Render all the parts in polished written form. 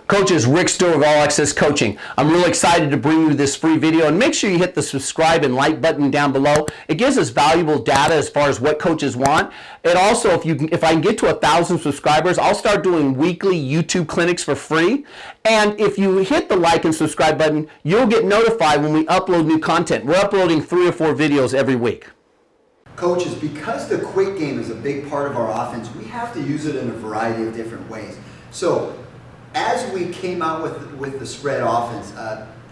Coaches, Rick Stewart of All Access Coaching. I'm really excited to bring you this free video, and make sure you hit the subscribe and like button down below. It gives us valuable data as far as what coaches want. And also, if I can get to 1,000 subscribers, I'll start doing weekly YouTube clinics for free. And if you hit the like and subscribe button, you'll get notified when we upload new content. We're uploading 3 or 4 videos every week. Coaches, because the quick game is a big part of our offense, we have to use it in a variety of different ways. So, as we came out with the spread offense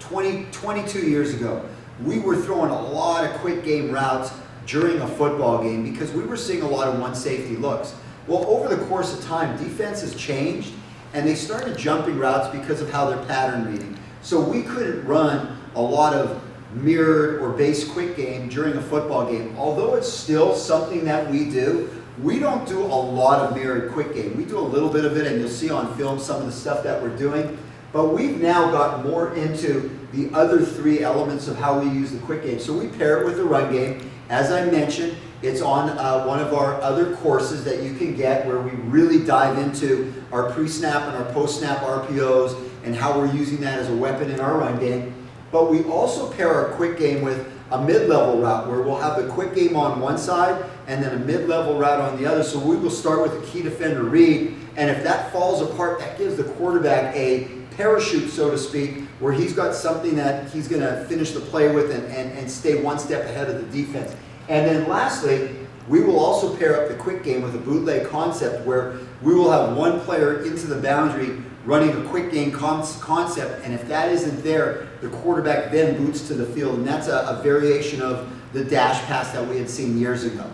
22 years ago, we were throwing a lot of quick game routes during a football game because we were seeing a lot of one safety looks. Well, over the course of time, defenses changed and they started jumping routes because of how they're pattern reading. So we couldn't run a lot of mirrored or base quick game during a football game. Although it's still something that we do, we don't do a lot of mirrored quick game. We do a little bit of it, and you'll see on film some of the stuff that we're doing. But we've now got more into the other 3 elements of how we use the quick game. So we pair it with the run game. As I mentioned, it's on one of our other courses that you can get where we really dive into our pre-snap and our post-snap RPOs and how we're using that as a weapon in our run game. But we also pair our quick game with a mid-level route where we'll have the quick game on one side and then a mid-level route on the other. So we will start with a key defender read, and if that falls apart, that gives the quarterback a parachute, so to speak, where he's got something that he's going to finish the play with and stay one step ahead of the defense. And then lastly, we will also pair up the quick game with a bootleg concept where we will have one player into the boundary running a quick game concept, and if that isn't there, the quarterback then boots to the field, and that's a variation of the dash pass that we had seen years ago.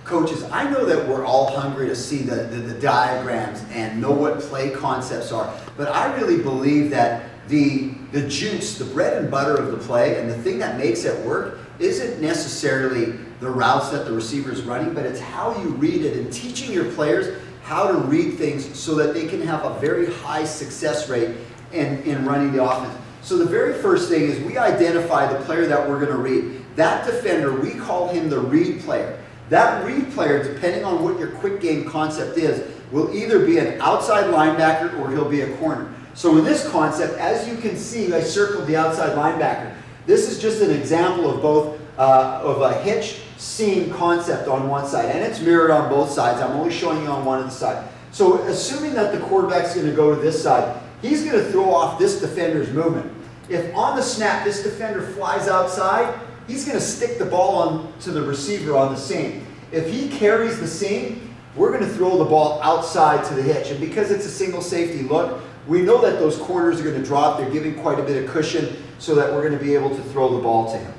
Coaches, I know that we're all hungry to see the diagrams and know what play concepts are, but I really believe that the juice, the bread and butter of the play, and the thing that makes it work isn't necessarily the routes that the receiver is running, but it's how you read it and teaching your players how to read things so that they can have a very high success rate in running the offense. So the very first thing is we identify the player that we're going to read. That defender, we call him the read player. That read player, depending on what your quick game concept is, will either be an outside linebacker or he'll be a corner. So in this concept, as you can see, I circled the outside linebacker. This is just an example of both of a hitch seam concept on one side, and it's mirrored on both sides. I'm only showing you on one of the side. So assuming that the quarterback's going to go to this side, he's going to throw off this defender's movement. If on the snap this defender flies outside, he's going to stick the ball on to the receiver on the seam. If he carries the seam, we're going to throw the ball outside to the hitch. And because it's a single safety look, we know that those corners are going to drop. They're giving quite a bit of cushion so that we're going to be able to throw the ball to him.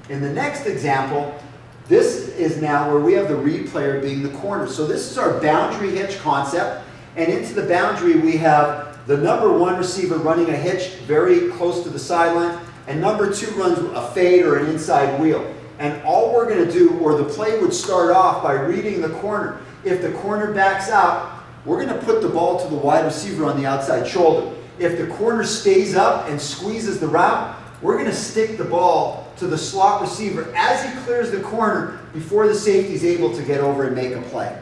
In the next example, this is now where we have the read player being the corner. So this is our boundary hitch concept. And into the boundary we have the number 1 receiver running a hitch very close to the sideline, and number 2 runs a fade or an inside wheel. And all we're going to do, or the play would start off by reading the corner. If the corner backs out, we're going to put the ball to the wide receiver on the outside shoulder. If the corner stays up and squeezes the route, we're going to stick the ball to the slot receiver as he clears the corner before the safety is able to get over and make a play.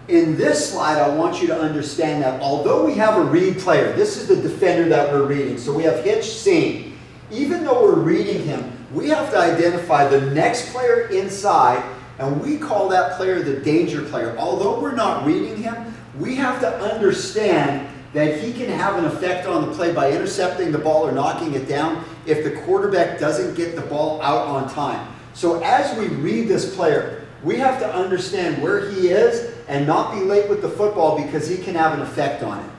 In this slide, I want you to understand that although we have a read player, this is the defender that we're reading. So we have hitch seam. Even though we're reading him, we have to identify the next player inside, and we call that player the danger player. Although we're not reading him, we have to understand that he can have an effect on the play by intercepting the ball or knocking it down if the quarterback doesn't get the ball out on time. So as we read this player, we have to understand where he is and not be late with the football because he can have an effect on it.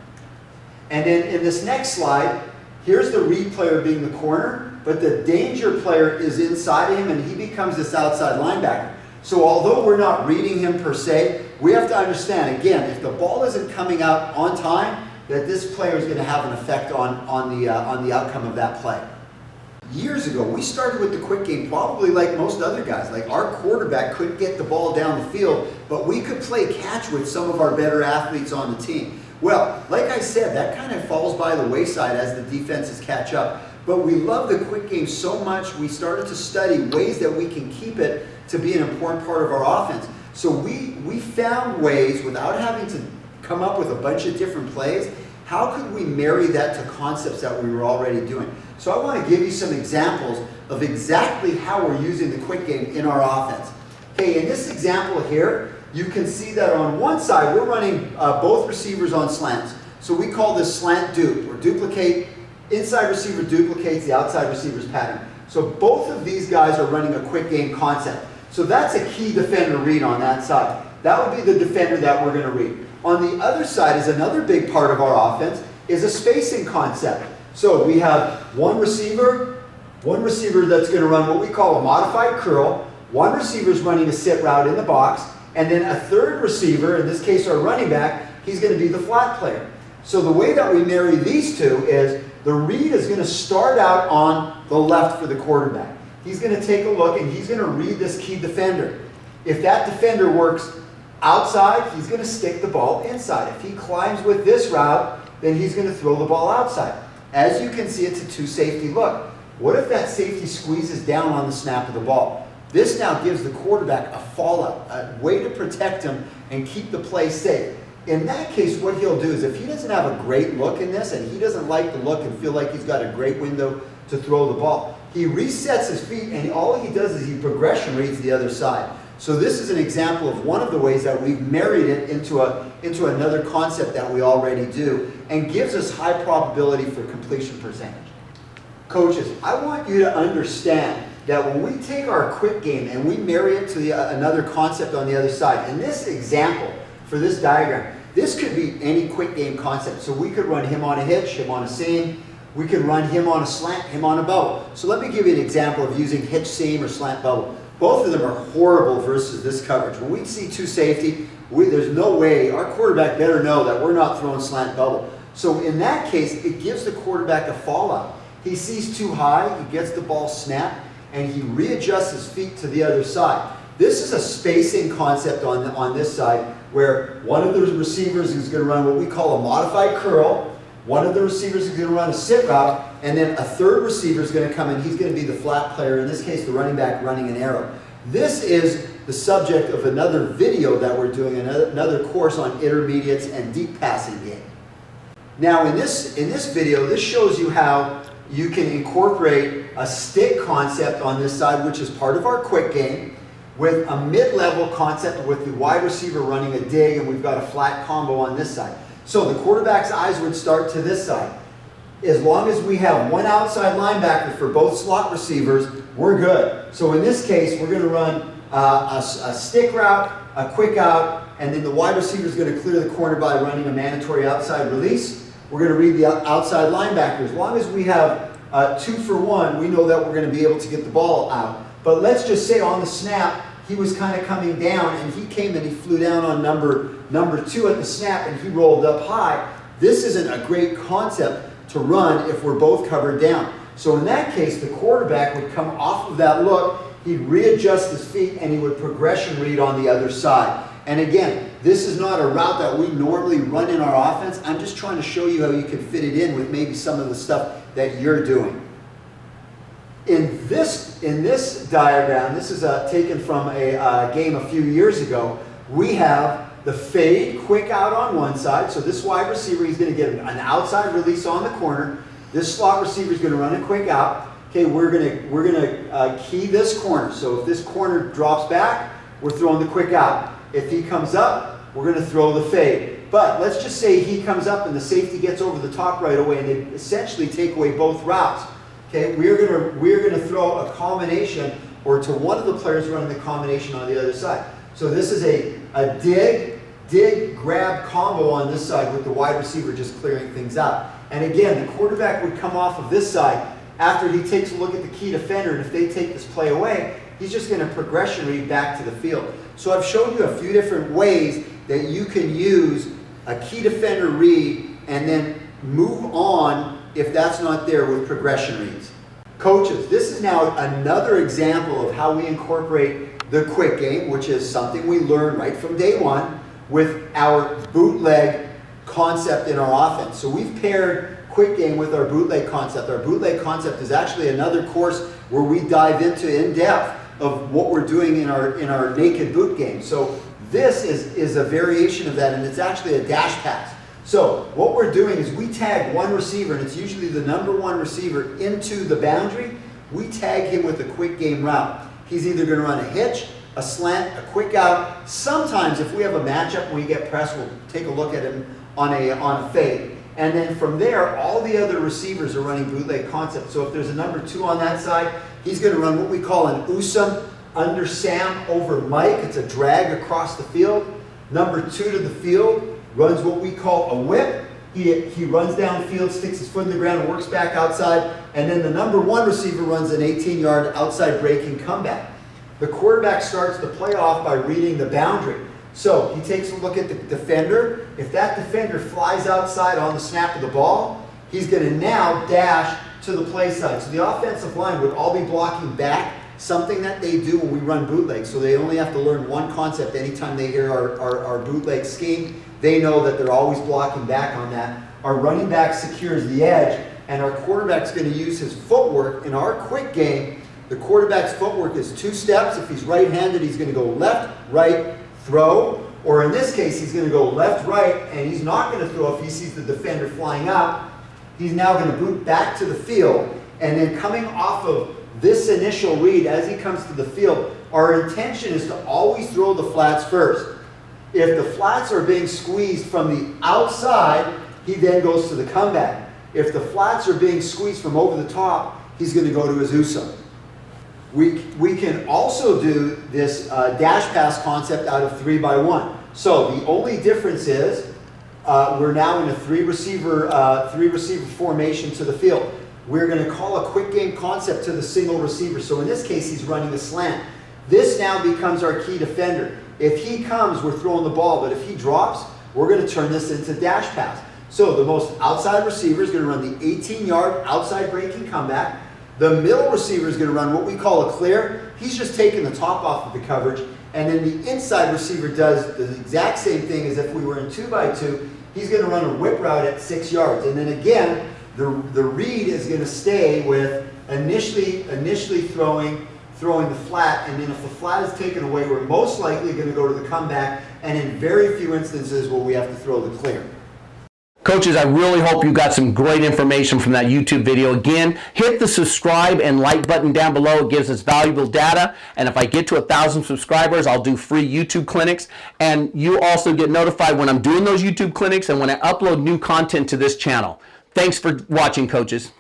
And then in this next slide, here's the read player being the corner, but the danger player is inside of him and he becomes this outside linebacker. So although we're not reading him per se, we have to understand, again, if the ball isn't coming out on time, that this player is going to have an effect on the outcome of that play. Years ago, we started with the quick game probably like most other guys. Like our quarterback couldn't get the ball down the field, but we could play catch with some of our better athletes on the team. Well, like I said, that kind of falls by the wayside as the defenses catch up. But we love the quick game so much, we started to study ways that we can keep it to be an important part of our offense. So we found ways, without having to come up with a bunch of different plays, how could we marry that to concepts that we were already doing? So I want to give you some examples of exactly how we're using the quick game in our offense. Okay, in this example here, you can see that on one side, we're running both receivers on slants. So we call this slant dupe, or duplicate, inside receiver duplicates the outside receiver's pattern. So both of these guys are running a quick game concept. So that's a key defender read on that side. That would be the defender that we're going to read. On the other side is another big part of our offense, is a spacing concept. So we have one receiver that's going to run what we call a modified curl, one receiver is running a sit route in the box, and then a third receiver, in this case our running back, he's going to be the flat player. So the way that we marry these two is the read is going to start out on the left for the quarterback. He's going to take a look and he's going to read this key defender. If that defender works outside, he's going to stick the ball inside. If he climbs with this route, then he's going to throw the ball outside. As you can see, it's a two safety look. What if that safety squeezes down on the snap of the ball? This now gives the quarterback a fallout, a way to protect him and keep the play safe. In that case, what he'll do is if he doesn't have a great look in this and he doesn't like the look and feel like he's got a great window to throw the ball, he resets his feet and all he does is he progression reads the other side. So this is an example of one of the ways that we've married it into another concept that we already do and gives us high probability for completion percentage. Coaches, I want you to understand that when we take our quick game and we marry it to another concept on the other side, in this example, for this diagram, this could be any quick game concept. So we could run him on a hitch, him on a seam, we could run him on a slant, him on a bubble. So let me give you an example of using hitch, seam, or slant bubble. Both of them are horrible versus this coverage. When we see two safety, there's no way, our quarterback better know that we're not throwing slant bubble. So in that case, it gives the quarterback a fallout. He sees too high, he gets the ball snapped, and he readjusts his feet to the other side. This is a spacing concept on this side where one of the receivers is going to run what we call a modified curl, one of the receivers is going to run a sit route, and then a third receiver is going to come in. He's going to be the flat player, in this case the running back running an arrow. This is the subject of another video that we're doing, another course on intermediates and deep passing game. Now in this video, this shows you how you can incorporate a stick concept on this side, which is part of our quick game, with a mid-level concept with the wide receiver running a dig, and we've got a flat combo on this side. So the quarterback's eyes would start to this side. As long as we have one outside linebacker for both slot receivers, we're good. So in this case, we're going to run a stick route, a quick out, and then the wide receiver is going to clear the corner by running a mandatory outside release. We're going to read the outside linebacker. As long as we have 2 for 1, we know that we're going to be able to get the ball out. But let's just say on the snap, he was kind of coming down, and he came and he flew down on number 2 at the snap, and he rolled up high. This isn't a great concept to run if we're both covered down. So in that case, the quarterback would come off of that look, he'd readjust his feet, and he would progression read on the other side. And again, this is not a route that we normally run in our offense. I'm just trying to show you how you can fit it in with maybe some of the stuff that you're doing. In this diagram, this is taken from a game a few years ago, we have the fade quick out on one side. So this wide receiver, he's going to get an outside release on the corner. This slot receiver is going to run a quick out. Okay, we're going to key this corner. So if this corner drops back, we're throwing the quick out. If he comes up, we're going to throw the fade. But let's just say he comes up and the safety gets over the top right away, and they essentially take away both routes. Okay, we're going to throw a combination, or to one of the players running the combination on the other side. So this is a dig, grab combo on this side with the wide receiver just clearing things out. And again, the quarterback would come off of this side after he takes a look at the key defender, and if they take this play away, he's just going to progression read back to the field. So I've shown you a few different ways that you can use a key defender read and then move on if that's not there with progression reads. Coaches, this is now another example of how we incorporate the quick game, which is something we learned right from day one, with our bootleg concept in our offense. So we've paired quick game with our bootleg concept. Our bootleg concept is actually another course where we dive into in depth of what we're doing in our naked boot game. So this is a variation of that, and it's actually a dash pass. So what we're doing is we tag one receiver, and it's usually the number one receiver, into the boundary. We tag him with a quick game route. He's either going to run a hitch, a slant, a quick out. Sometimes if we have a matchup and we get pressed, we'll take a look at him on a fade. And then from there, all the other receivers are running bootleg concept. So if there's a number 2 on that side, he's going to run what we call an Usam under Sam over Mike. It's a drag across the field. Number 2 to the field runs what we call a whip. He runs downfield, sticks his foot in the ground, and works back outside. And then the number 1 receiver runs an 18-yard outside breaking comeback. The quarterback starts the play off by reading the boundary. So he takes a look at the defender. If that defender flies outside on the snap of the ball, he's going to now dash to the play side. So the offensive line would all be blocking back, something that they do when we run bootleg. So they only have to learn one concept anytime they hear our bootleg scheme. They know that they're always blocking back on that. Our running back secures the edge, and our quarterback's going to use his footwork. In our quick game, the quarterback's footwork is 2 steps. If he's right-handed, he's going to go left, right, throw. Or in this case, he's going to go left, right, and he's not going to throw if he sees the defender flying out. He's now going to boot back to the field, and then coming off of this initial read as he comes to the field, our intention is to always throw the flats first. If the flats are being squeezed from the outside, he then goes to the comeback. If the flats are being squeezed from over the top, he's going to go to his Usam. We can also do this dash pass concept out of 3-by-1. So the only difference is we're now in a 3 receiver formation to the field. We're going to call a quick game concept to the single receiver. So in this case, he's running a slant. This now becomes our key defender. If he comes, we're throwing the ball, but if he drops, we're going to turn this into dash pass. So the most outside receiver is going to run the 18-yard outside breaking comeback. The middle receiver is going to run what we call a clear. He's just taking the top off of the coverage. And then the inside receiver does the exact same thing as if we were in 2-by-2. He's going to run a whip route at 6 yards. And then again, the read is going to stay with initially throwing the flat, and then if the flat is taken away, we're most likely going to go to the comeback, and in very few instances will we have to throw the clear. Coaches, I really hope you got some great information from that YouTube video. Again, hit the subscribe and like button down below. It gives us valuable data. And if I get to 1,000 subscribers, I'll do free YouTube clinics. And you also get notified when I'm doing those YouTube clinics and when I upload new content to this channel. Thanks for watching, coaches.